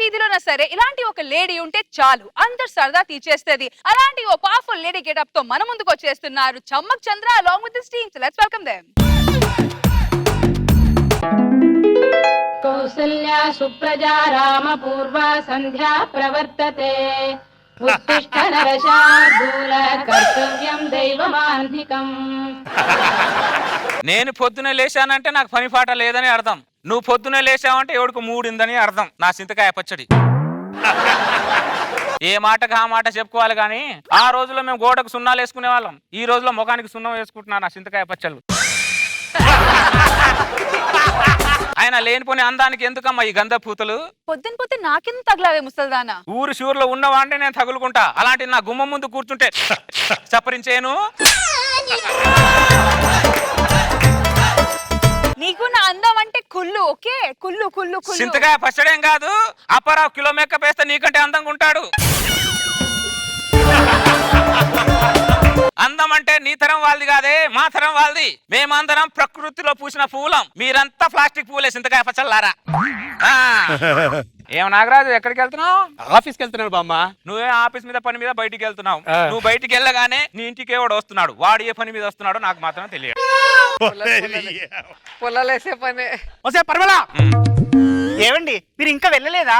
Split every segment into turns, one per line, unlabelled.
వీధిలోనా సరే ఇలాంటి ఒక లేడీ ఉంటే చాలు, అందరు సరదా తీర్చేస్తది. అలాంటి ఓ పవర్ఫుల్ లేడీ గెటప్ తో మన ముందుకు వచ్చేస్తున్నారు చమ్మక్ చంద్ర along with his team. So let's welcome them.
Kausalya Supraja Rama పూర్వ సంధ్యా ప్రవర్తతే ఉత్తిష్ట నరశార్దూల కర్తవ్యం దైవమాన్నికం.
నేను పొద్దునే లేచానంటే నాకు పని పాట లేదని అర్థం. నువ్వు పొద్దునే లేచావంటే ఎవడికి మూడిందని అర్థం. నా చింతకాయ పచ్చడి. ఏ మాటకు ఆ మాట చెప్పుకోవాలి కానీ ఆ రోజుల్లో మేము గోడకు సున్నాలు వేసుకునే వాళ్ళం. ఈ రోజుల్లో ముఖానికి సున్నం వేసుకుంటున్నా నా చింతకాయ పచ్చళ్ళు. ఆయన లేనిపోని అందానికి ఎందుకమ్మా ఈ గంధ పూతలు?
పొద్దున పొద్దు నాకెందుకు తగలావే ముసల్దానా?
ఊరు షూర్లో ఉన్నవాంటే నేను తగులుకుంటా. అలాంటి నా గుమ్మం ముందు కూర్చుంటే చప్పరించేను.
నీకు నా అందం అంటే కుళ్ళు. ఓకే, కుళ్ళు కుళ్ళు కుళ్ళు.
చింతకాయ పచ్చడేం కాదు, అప్పారావు కిలో మేకప్ వేస్తే నీకంటే అందంగా ఉంటాడు. అందం అంటే నీ తరం వాళ్ళది కాదే, మా తరం వాళ్ళది. మేమందరం ప్రకృతిలో పూసిన పూలం, మీరంతా ప్లాస్టిక్ పూలే చింతకాయ పచ్చళ్ళారా. ఏం నాగరాజు, ఎక్కడికి వెళ్తున్నావు?
ఆఫీస్కి వెళ్తున్నాడు బామ్మ.
నువ్వే ఆఫీస్ మీద పని మీద బయటికి వెళ్తున్నావు. నువ్వు బయటికి వెళ్ళగానే నీ ఇంటికి ఎవడు వస్తున్నాడు. వాడు ఏ పని మీద వస్తున్నాడో నాకు మాత్రం తెలియదు.
పొలాలేసే పని.
వస్తే పర్వాలా.
ఏమండి మీరు ఇంకా వెళ్ళలేదా?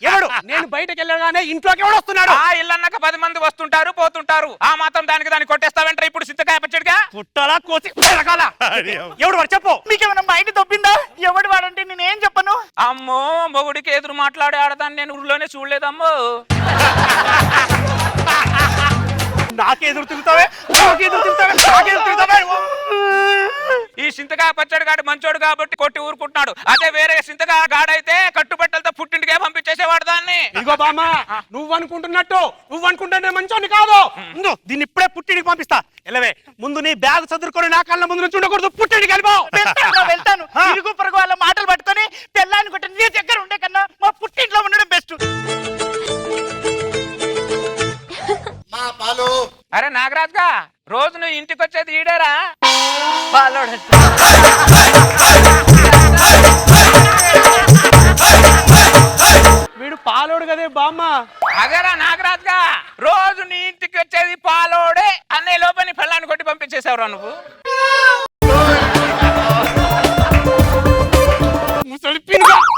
ఎవడు? నేను బయటకు వెళ్ళగానే ఇంట్లోకి ఎవడు వస్తున్నాడు?
ఆ ఇల్లన్నాక 10 మంది వస్తుంటారు పోతుంటారు. ఆ మాత్రం దాన్ని కొట్టేస్తావంటారు ఇప్పుడు చింతకాయ పచ్చడిగా?
పుట్టాలా కోసి రకాల ఎవడు వాడు చెప్పు.
మీకేమన్నా మైండ్ దొబ్బిందా? ఎవడు వాడంటే నేనేం చెప్పను.
అమ్మో, మొగుడికి ఎదురు మాట్లాడే ఆడదాన్ని నేను ఊర్లోనే చూడలేదమ్మో.
నాకెదురు తిరుగుతావే, నాకెదురు తిరుగుతావే, నాకెదురు తిరుగుతావే.
ఈ చింతకాయ పచ్చడి గాడు మంచోడు కాబట్టి కొట్టి ఊరుకుంటున్నాడు. అదే వేరే చింతకాయ గాడైతే కట్టుబట్టలతో పుట్టింటికే పంపించేసేవాడు దాన్ని.
ఇదిగో బామ్మ, నువ్వు అనుకుంటుంటే మంచోని కాదు. దీన్ని ఇప్పుడే పుట్టింటికి పంపిస్తా. ఎలవే, ముందు నీ బ్యాగ్ చదువుకొని నా కళ్ళ ముందు నుంచి ఉండకూడదు. పుట్టింటికి వెళ్ళిపో.
వెళ్తాను. ఇరుగు పొరుగు వాళ్ళ మాటలు పట్టుకొని తెల్లాన్ని కొట్టి నీ దగ్గర ఉండే కన్నా మా పుట్టింట్లో ఉండడం బెస్ట్.
అరే నాగరాజ్గా, రోజు నువ్వు ఇంటికి వచ్చేది ఈడేరా?
వీడు పాలోడు కదే బామ్మ.
అదేరా నాగరాజ్గా, రోజు నీ ఇంటికి వచ్చేది పాలోడే. అన్నయ్య లోపని పెళ్ళాన్ని కొట్టి పంపించేసావురా నువ్వు.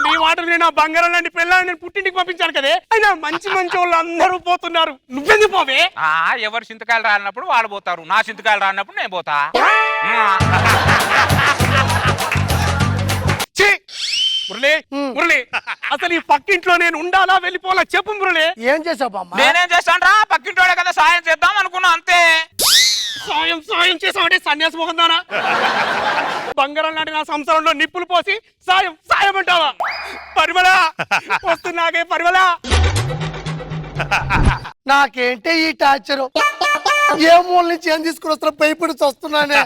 నీ మాటలు నేను ఆ బంగారం లాంటి పిల్లల్ని నేను పుట్టింటికి పంపించాను కదే. అయినా మంచి వాళ్ళు అందరూ పోతున్నారు, నువ్వెందుకు పోవే?
ఎవరు చింతకాయలు రానప్పుడు వాళ్ళు పోతారు, నా చింతకాయలు రానప్పుడు నేను పోతా.
మురళి, అసలు ఈ పక్కింట్లో నేను ఉండాలా వెళ్ళిపోవాలా చెప్పు మురళి.
ఏం చేసావు బామ్మ?
నేనేం చేస్తాను రా, పక్కింటోడే కదా సాయం చేద్దాం అనుకున్నా అంతే.
సాయం చేసావంటే సన్యాసి మోహందానా? బంగారం లాంటి నా సంసారంలో నిప్పులు పోసి సాయం అంటావా? పరిమళ వస్తున్నాగే పరిమళ.
నాకేంటే ఈ టార్చరు? ఏ మూల నుంచి ఏం తీసుకుని వస్తున్నా భయపడి వస్తున్నానే.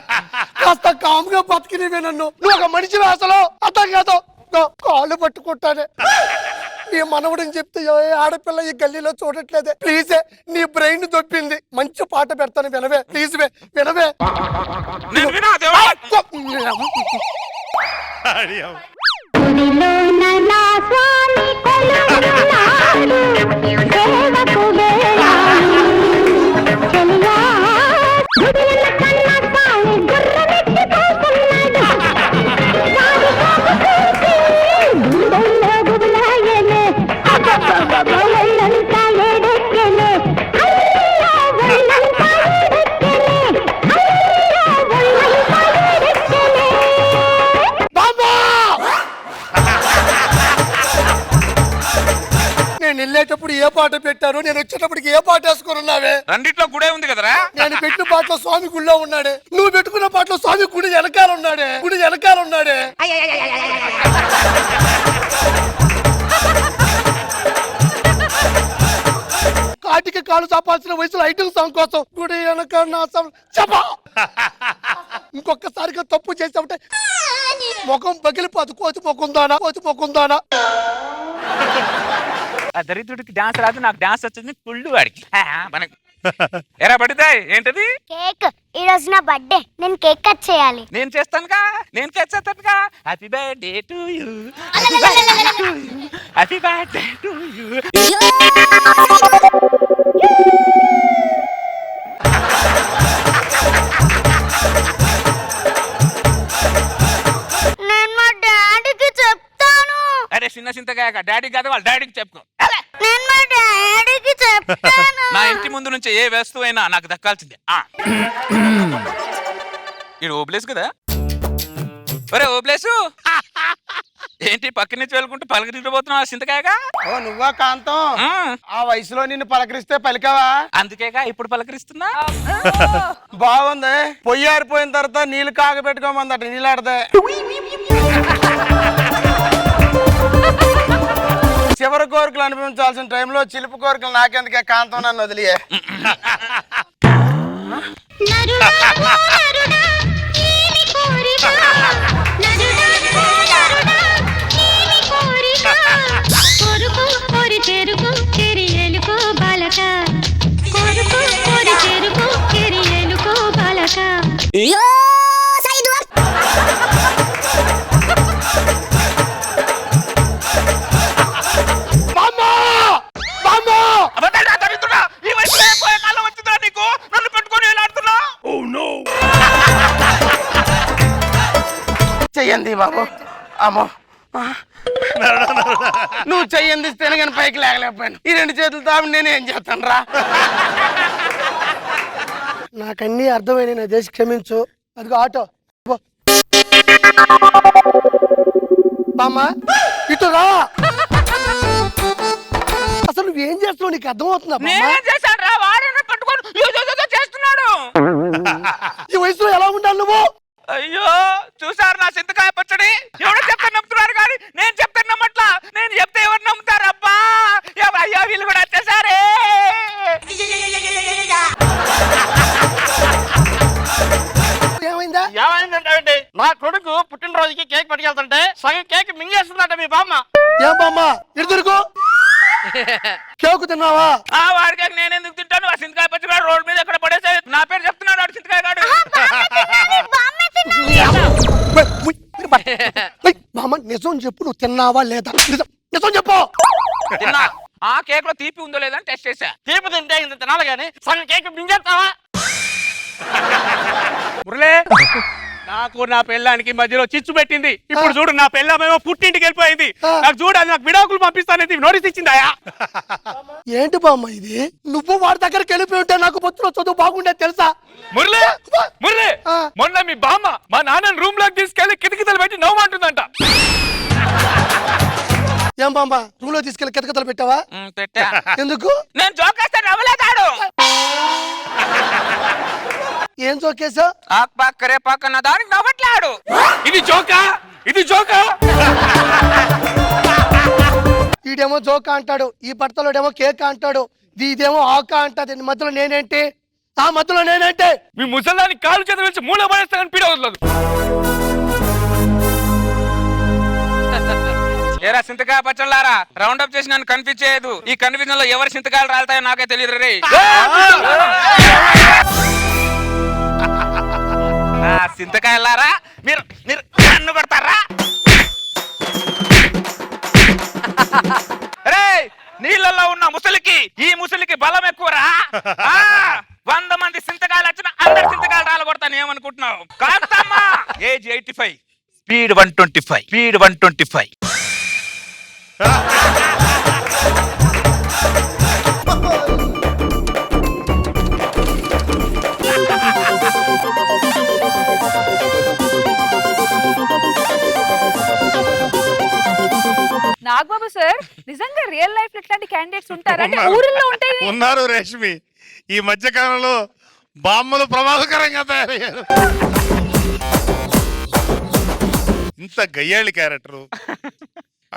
కాస్త కాముగా బతికినవే నన్ను. నువ్వు ఒక మనిషి అసలు అర్థం కాదు. కాళ్ళు పట్టుకుంటానే. నీ మనవడని చెప్తే ఆడపిల్ల ఈ గల్లీలో చూడట్లేదే. ప్లీజే, నీ బ్రెయిన్ దొప్పింది. మంచి పాట పెడతాను, వినవే ప్లీజ్. వినవే. నేను వెళ్ళేటప్పుడు ఏ పాట పెట్టారు, నేను వచ్చేటప్పటికి ఏ పాట వేసుకున్నావే?
రెండిట్లో గుడే ఉంది కదరా.
నేను పెట్టిన పాటలో స్వామి గుడిలో ఉన్నాడే, నువ్వు పెట్టుకున్న పాటలో స్వామి గుడి వెనకాల ఉన్నాడే. కాటికి కాలు చాపాల్సిన వయసులో ఐటమ్ సాంగ్ కోసం గుడి వెనక నా చెప్పా. ఇంకొకసారిగా తప్పు చేసామంటే ముఖం పగిలిపోదు. కోతి మొక్కుందానా.
ఆ దరిద్రుడికి డాన్స్ రాదు, నాకు డాన్స్ వచ్చింది కుళ్ళు వాడికి. ఎరా పడితాయి ఏంటది?
కేక్ ఈ రోజు నా బర్త్డే నేను కేక్ కట్ చేయాలి
నేను చేస్తానుగా, నేను చేస్తానుగా. Happy birthday to you, happy birthday to you.
నేను మా డాడీకి చెప్తాను
అరే చిన్న చింతగా డాడీ కాదు, వాళ్ళ డాడీకి చెప్పుకో.
నేను మా డాడీకి చెప్తాను
నా ఇంటి ముందు నుంచి ఏ వస్తువు అయినా నాకు దక్కాల్సిందే. ఇది ఓబ్లేసు కదా? ఒరే ఓబ్లేసు, ఏంటి పక్క నుంచి వెళ్ళుకుంటూ పలకరించబోతున్నావు చింతకాయగా?
ఓ నువ్వా కాంతం? ఆ వయసులో నిన్ను పలకరిస్తే పలికావా?
అందుకేగా ఇప్పుడు పలకరిస్తున్నా.
బాగుంది. పొయ్యి ఆరిపోయిన తర్వాత నీళ్ళు కాగబెట్టుకోమందట, నీళ్ళాడదే. చివరి కోరికలు అనుభవించాల్సిన టైంలో చిలుపు కోరికలు నాకెందుకే, కాంతం నన్ను వదిలియే.
ఈ వయసులో ఏ పోయే కాలం వచ్చిందా నీకు? నన్ను పెట్టుకొని వెళ్ళాడుతున్నా.
చెయ్యండి బాబు. అమ్మో, నువ్వు చెయ్యందిస్తేనే కానీ పైకి లేకలేకపోయాను. ఈ రెండు చేతులతో ఆవిడ నేను ఏం చేస్తాను రా. నాకన్నీ అర్థమైనా నా దేశ క్షమించు. అదిగో ఆటో బామ్మా, ఇటు రా. అసలు నువ్వేం చేస్తున్నావు నీకు అర్థమవుతుందా?
నేనేం చేశాను రా? వాడని పట్టుకొని ఏదేదో చేస్తున్నాడు.
ఈ వయసులో ఎలా ఉండాలి నువ్వు?
అయ్యో చూసారు నా చింతకాయ పచ్చడి. ఎవరో చెప్తే నమ్ముతున్నారు కానీ నేను చెప్తే నమ్మట్లా. నేను చెప్తే ఎవరు నమ్ముతారు? అబ్బా అయ్యో వీళ్ళు కూడా వచ్చేసారే.
ఏమైందా?
ఏమైందంటే నా కొడుకు పుట్టినరోజుకి కేక్ పట్టుకెళ్తుంటే సగం కేక్ మింగేస్తుందంట మీ బామ్మ.
ఏం బామ్మ ఇటు తిరుగు. కేకు తిన్నావా?
వాడికి నేను ఎందుకు తింటాను? ఆ చింతకాయ పచ్చడి రోడ్ మీద ఎక్కడ పడేసే నా పేరు చెప్తున్నాడు వాడు చింతకాయ గాడు.
బామ్మ నిజం చెప్పు, నువ్వు తిన్నావా లేదా? నిజం చెప్పు.
తిన్నా. ఆ కేక్ లో తీపి ఉందో లేదని టెస్ట్ చేశా.
తీపి తింటే ఇంత తినాలి కానీ సగం కేక్ మింగేస్తావా?
మురళే, నాకు నా పెళ్ళానికి మధ్యలో చిచ్చు పెట్టింది. ఇప్పుడు చూడు, నా పెళ్ళామేమో పుట్టింటికి వెళ్ళిపోయింది. నాకు చూడు, అది నాకు విడాకులు పంపిస్తానేది నోటీస్ ఇచ్చిందాయా? ఏంటి బామ్మ ఇది? నువ్వు వాడి దగ్గరికి వెళ్ళిపోయి ఉంటే నాకు పొత్తులో చదువు బాగుండేది తెలుసా?
మురళి మురళి, మొన్న మీ బామ్మ మా నాన్నని రూమ్ లోకి తీసుకెళ్లి కిటకితలు పెట్టి నవ్వుమంటుందంట.
ఏం బామ్మ రూమ్ లో తీసుకెళ్లి కితకితలు పెట్టావా?
పెట్టా.
ఎందుకు?
నేను జోకేస్తే నవ్వలేదాడు.
ఏం జోకేసా?
కరే పక్కన దానికి నవ్వట్లాడు. ఇది జోకా, ఇది జోకా.
ఈడేమో జోకా అంటాడు, ఈ భర్తలోడేమో కేక్ అంటాడు, ఇదేమో ఆకా అంటది. మధ్యలో నేనేంటి? ఆ మధ్యలో నేనేంటి?
మీ ముసలాన్ని కాలు చేతుల నుంచి మూల పడేస్తానని పీడ వదలదు. ఏరా సింతకాయ పచ్చళ్ళారా, రౌండ్ అప్ చేసి నన్ను కన్ఫ్యూజ్ చేయదు. ఈ కన్ఫ్యూజన్ లో ఎవరు సింతకాయలు రాలుతాయో నాకే తెలియదు రే. సింతకాయలారా, మీరు మీరు నన్ను కొడతారా? రే, నీళ్ళల్లో ఉన్న ముసలికి ఈ ముసలికి బలం ఎక్కువరా. 100 మంది సింతకాయలు వచ్చిన అందరు సింతకాయలు రాలగొడతాను ఏమనుకుంటున్నావు? కాస్తమ్మా. Age 85, speed 125, speed 125.
Nagababu sir, నిజంగా రియల్ లైఫ్ ఇట్లాంటి క్యాండిడేట్స్ ఉంటారా? అంటే ఊరిలో ఉంటాయి.
ఉన్నారు రేష్మి. ఈ మధ్య కాలంలో బామ్మలు ప్రమాదకరంగా తయారయ్యారు. ఇంత గయ్యాళి క్యారెక్టరు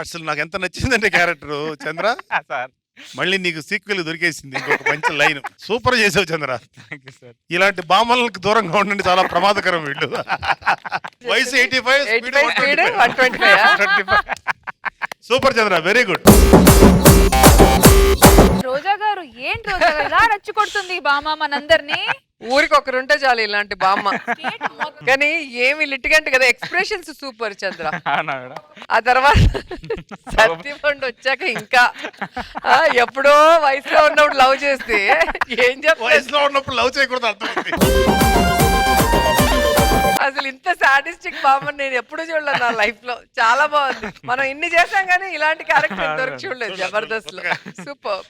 అసలు నాకు ఎంత నచ్చిందంటే క్యారెక్టరు చంద్ర.
సార్
మళ్ళీ నీకు సీక్వెల్ దొరికేసింది. ఇంకొక మంచి లైన్ సూపర్ చేసావు చంద్ర. ఇలాంటి బామ్మలకు దూరంగా ఉండండి, చాలా ప్రమాదకరం వీళ్ళు. వయసు 85, స్పీడ్ 125. సూపర్ చంద్ర, వెరీ గుడ్.
రోజా గారు ఏంటి ఇలా రెచ్చగొడుతుంది ఈ బామ్మ మనందరినీ.
ఊరికి ఒకరుంటే చాలు ఇలాంటి బామ్మ. కానీ ఏమి లిటిగంట్ కదా, ఎక్స్ప్రెషన్స్ సూపర్ చంద్ర.
అవునా మేడం?
ఆ తర్వాత సత్యపండు వచ్చాక ఇంకా ఎప్పుడో వయసులో ఉన్నప్పుడు లవ్ చేస్తే ఏం చెప్తా,
వయసులో ఉన్నప్పుడు లవ్ చేయకూడదు అర్థమైంది.
అసలు ఇంత సాటిస్టిక్ బామ్మని నేను ఎప్పుడు చూడలేదు నా లైఫ్ లో. చాలా బాగుంది. మనం ఇన్ని చేసాం కానీ ఇలాంటి క్యారెక్టర్ ఇంతవరకు చూడలేదు జబర్దస్త్ లో. సూపర్.